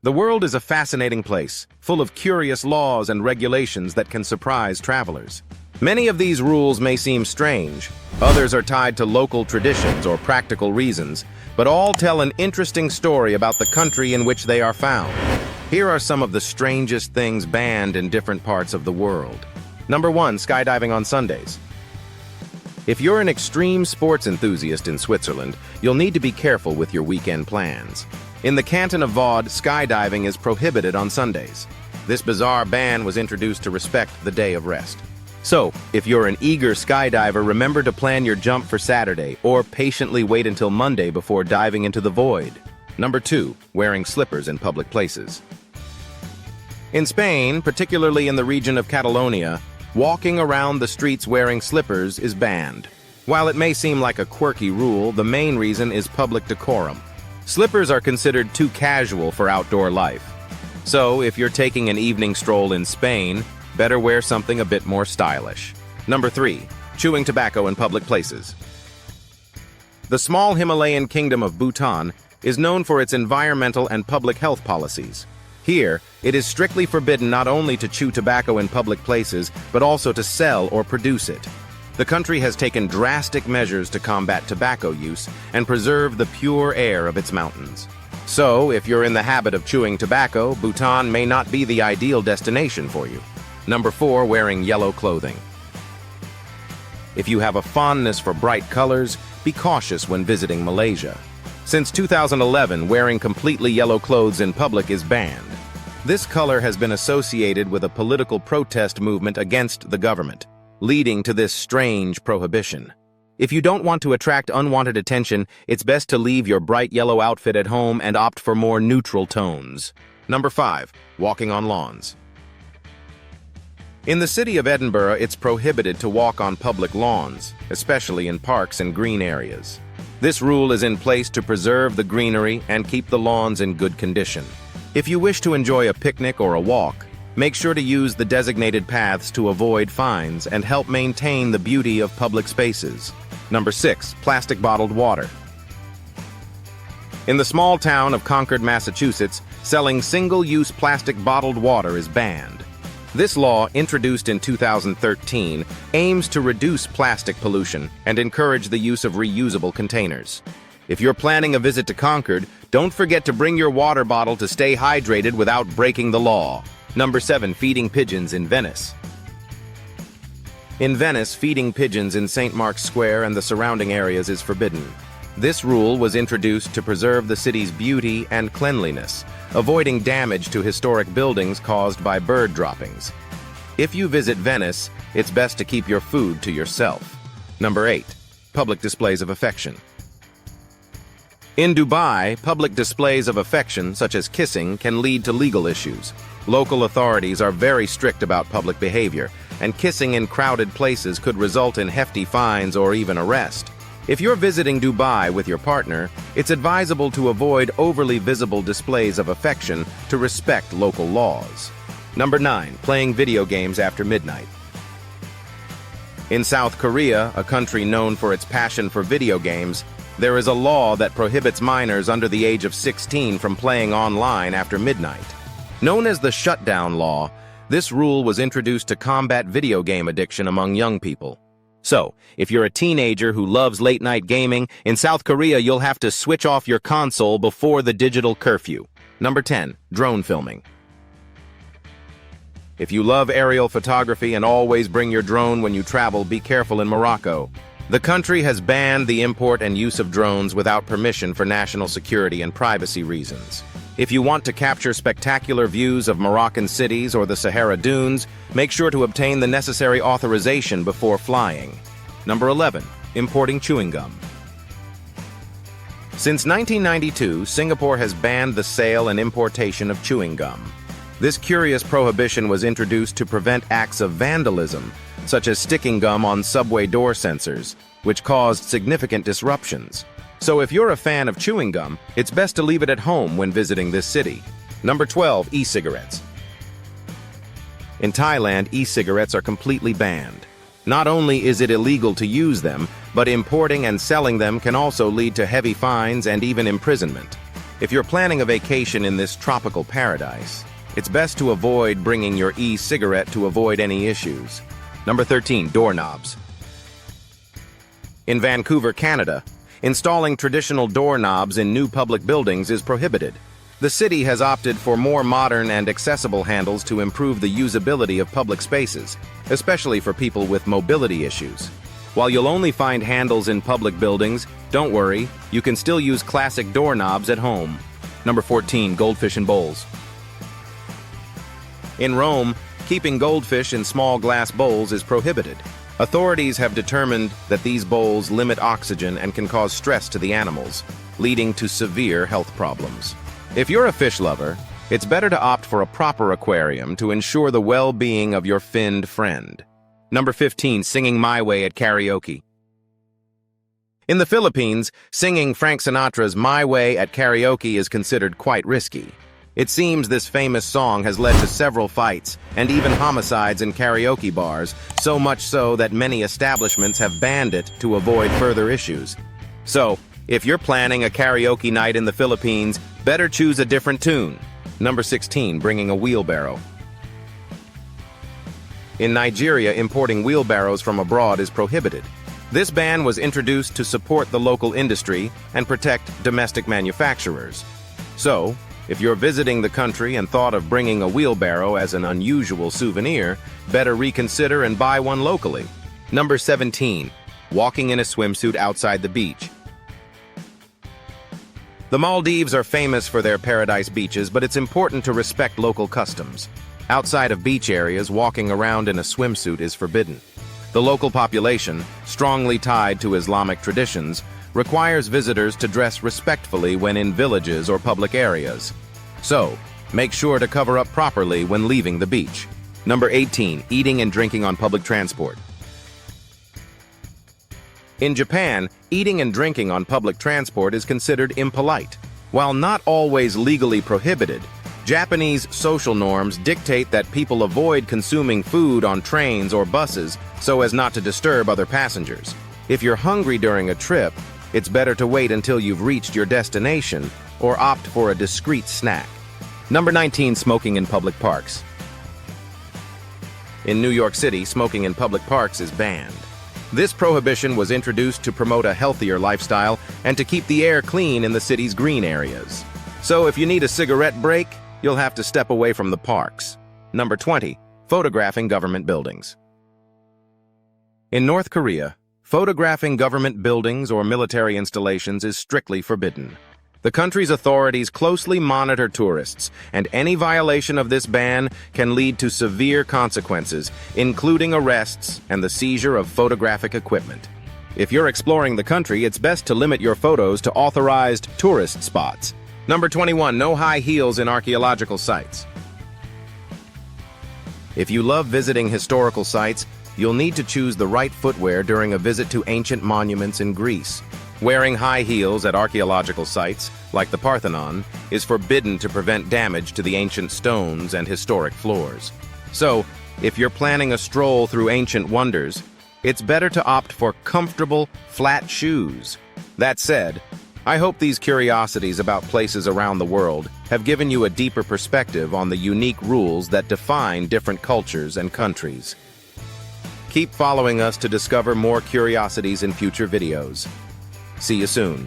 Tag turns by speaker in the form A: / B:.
A: The world is a fascinating place, full of curious laws and regulations that can surprise travelers. Many of these rules may seem strange, others are tied to local traditions or practical reasons, but all tell an interesting story about the country in which they are found. Here are some of the strangest things banned in different parts of the world. Number 1. Skydiving on Sundays. If you're an extreme sports enthusiast in Switzerland, you'll need to be careful with your weekend plans. In the canton of Vaud, skydiving is prohibited on Sundays. This bizarre ban was introduced to respect the day of rest. So, if you're an eager skydiver, remember to plan your jump for Saturday or patiently wait until Monday before diving into the void. Number 2. Wearing slippers in public places. In Spain, particularly in the region of Catalonia, walking around the streets wearing slippers is banned. While it may seem like a quirky rule, the main reason is public decorum. Slippers are considered too casual for outdoor life. So, if you're taking an evening stroll in Spain, better wear something a bit more stylish. Number 3. Chewing tobacco in public places. The small Himalayan kingdom of Bhutan is known for its environmental and public health policies. Here, it is strictly forbidden not only to chew tobacco in public places, but also to sell or produce it. The country has taken drastic measures to combat tobacco use and preserve the pure air of its mountains. So, if you're in the habit of chewing tobacco, Bhutan may not be the ideal destination for you. Number 4. Wearing yellow clothing. If you have a fondness for bright colors, be cautious when visiting Malaysia. Since 2011, wearing completely yellow clothes in public is banned. This color has been associated with a political protest movement against the government, leading to this strange prohibition. If you don't want to attract unwanted attention, it's best to leave your bright yellow outfit at home and opt for more neutral tones. Number 5. Walking on lawns. In the city of Edinburgh, it's prohibited to walk on public lawns, especially in parks and green areas. This rule is in place to preserve the greenery and keep the lawns in good condition. If you wish to enjoy a picnic or a walk, make sure to use the designated paths to avoid fines and help maintain the beauty of public spaces. Number 6. Plastic bottled water. In the small town of Concord, Massachusetts, selling single-use plastic bottled water is banned. This law, introduced in 2013, aims to reduce plastic pollution and encourage the use of reusable containers. If you're planning a visit to Concord, don't forget to bring your water bottle to stay hydrated without breaking the law. Number 7. Feeding pigeons in Venice. In Venice, feeding pigeons in St. Mark's Square and the surrounding areas is forbidden. This rule was introduced to preserve the city's beauty and cleanliness, avoiding damage to historic buildings caused by bird droppings. If you visit Venice, it's best to keep your food to yourself. Number 8. Public displays of affection. In Dubai, public displays of affection, such as kissing, can lead to legal issues. Local authorities are very strict about public behavior, and kissing in crowded places could result in hefty fines or even arrest. If you're visiting Dubai with your partner, it's advisable to avoid overly visible displays of affection to respect local laws. Number 9. Playing video games after midnight. In South Korea, a country known for its passion for video games, there is a law that prohibits minors under the age of 16 from playing online after midnight. Known as the Shutdown Law, this rule was introduced to combat video game addiction among young people. So, if you're a teenager who loves late-night gaming, in South Korea you'll have to switch off your console before the digital curfew. Number 10. Drone filming. If you love aerial photography and always bring your drone when you travel, be careful in Morocco. The country has banned the import and use of drones without permission for national security and privacy reasons. If you want to capture spectacular views of Moroccan cities or the Sahara Dunes, make sure to obtain the necessary authorization before flying. Number 11. Importing chewing gum. Since 1992, Singapore has banned the sale and importation of chewing gum. This curious prohibition was introduced to prevent acts of vandalism, such as sticking gum on subway door sensors, which caused significant disruptions. So if you're a fan of chewing gum, it's best to leave it at home when visiting this city. Number 12. E-cigarettes. In Thailand, e-cigarettes are completely banned. Not only is it illegal to use them, but importing and selling them can also lead to heavy fines and even imprisonment. If you're planning a vacation in this tropical paradise, it's best to avoid bringing your e-cigarette to avoid any issues. Number 13, doorknobs. In Vancouver, Canada, installing traditional doorknobs in new public buildings is prohibited. The city has opted for more modern and accessible handles to improve the usability of public spaces, especially for people with mobility issues. While you'll only find handles in public buildings, don't worry, you can still use classic doorknobs at home. Number 14, goldfish in bowls. In Rome, keeping goldfish in small glass bowls is prohibited. Authorities have determined that these bowls limit oxygen and can cause stress to the animals, leading to severe health problems. If you're a fish lover, it's better to opt for a proper aquarium to ensure the well-being of your finned friend. Number 15, singing My Way at karaoke. In the Philippines, singing Frank Sinatra's My Way at karaoke is considered quite risky. It seems this famous song has led to several fights and even homicides in karaoke bars, so much so that many establishments have banned it to avoid further issues. So, if you're planning a karaoke night in the Philippines, better choose a different tune. Number 16, bringing a wheelbarrow. In Nigeria, importing wheelbarrows from abroad is prohibited. This ban was introduced to support the local industry and protect domestic manufacturers. So, if you're visiting the country and thought of bringing a wheelbarrow as an unusual souvenir, better reconsider and buy one locally. Number 17, walking in a swimsuit outside the beach. The Maldives are famous for their paradise beaches, but it's important to respect local customs. Outside of beach areas, walking around in a swimsuit is forbidden. The local population, strongly tied to Islamic traditions, requires visitors to dress respectfully when in villages or public areas. So, make sure to cover up properly when leaving the beach. Number 18, eating and drinking on public transport. In Japan, eating and drinking on public transport is considered impolite. While not always legally prohibited, Japanese social norms dictate that people avoid consuming food on trains or buses so as not to disturb other passengers. If you're hungry during a trip, it's better to wait until you've reached your destination or opt for a discreet snack. Number 19, smoking in public parks. In New York City, smoking in public parks is banned. This prohibition was introduced to promote a healthier lifestyle and to keep the air clean in the city's green areas. So if you need a cigarette break, you'll have to step away from the parks. Number 20, photographing government buildings. In North Korea, photographing government buildings or military installations is strictly forbidden. The country's authorities closely monitor tourists, and any violation of this ban can lead to severe consequences, including arrests and the seizure of photographic equipment. If you're exploring the country, it's best to limit your photos to authorized tourist spots. Number 21, no high heels in archaeological sites. If you love visiting historical sites, you'll need to choose the right footwear during a visit to ancient monuments in Greece. Wearing high heels at archaeological sites, like the Parthenon, is forbidden to prevent damage to the ancient stones and historic floors. So, if you're planning a stroll through ancient wonders, it's better to opt for comfortable, flat shoes. That said, I hope these curiosities about places around the world have given you a deeper perspective on the unique rules that define different cultures and countries. Keep following us to discover more curiosities in future videos. See you soon.